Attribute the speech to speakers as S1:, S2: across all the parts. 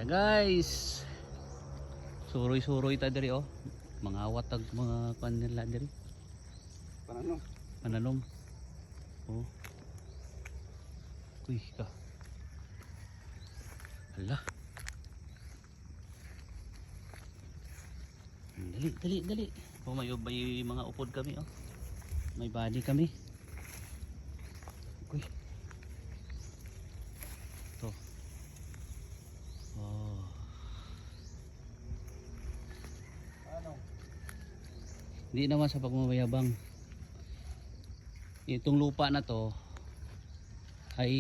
S1: Ayan guys, suroy-suroy ta diri oh. Mga watag mga kanila diri.
S2: Pananom.
S1: Pananom. Oh. Uy ka. Hala. Dali. Oh, may mga upod kami oh. May body kami. Uy. To. Oh.
S2: Ano?
S1: Hindi naman sa pagmamayabang. Itong lupa na to ay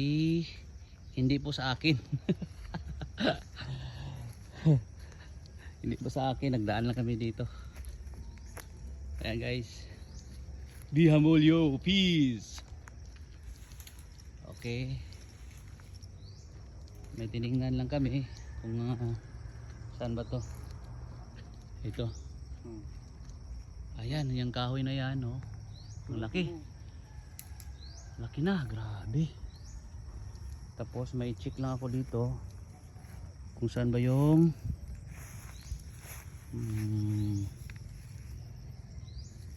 S1: hindi po sa akin. Hindi po sa akin, nagdaan lang kami dito. Ayan guys. Di Hamulyo, peace. Okay. May tinignan lang kami kung saan ba to. Ito. Ayan, yung kahoy na yan oh. Ang laki. Laki na, grabe. Tapos may check lang ako dito kung saan ba yung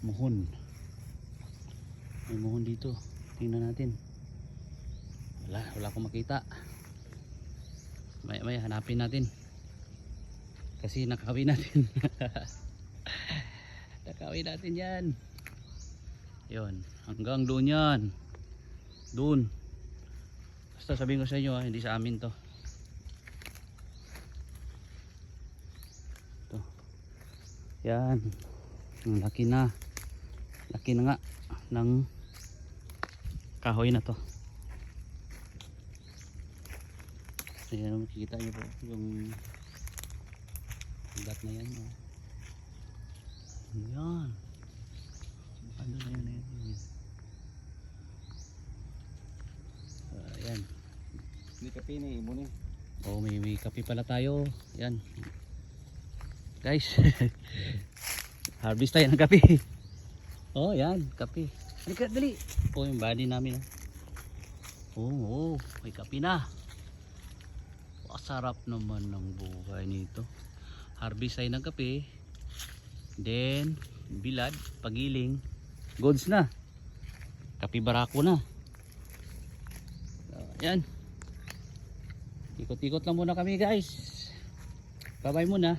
S1: muhon. May muhon dito. Tingnan natin. Wala akong makita. Maya hanapin natin. Kasi nakawin natin. Nakawin natin yan. Yun, hanggang doon yan. Doon. Basta sabihin ko sa inyo hindi sa amin to. Ito. Yan. Ang laki na. Laki na nga ng kahoy na to. Ayan, makikita nyo po yung ugat na yan. Oh. Ayan. Ano na yun? Ayan.
S2: Hindi kape ni imo ni.
S1: Oh, may kape pala tayo. Ayan. Guys. Harvest tayo ng kape. Oh, yan, kape. Halika, dali. Oh, yung body namin. Oh, may kape na. Masarap naman ng buhay nito. Harvest tayo ng kape. Then, bilad, pagiling. Goods na. Kape barako na. Yan. Ikot-ikot lang muna kami guys. Bye-bye muna.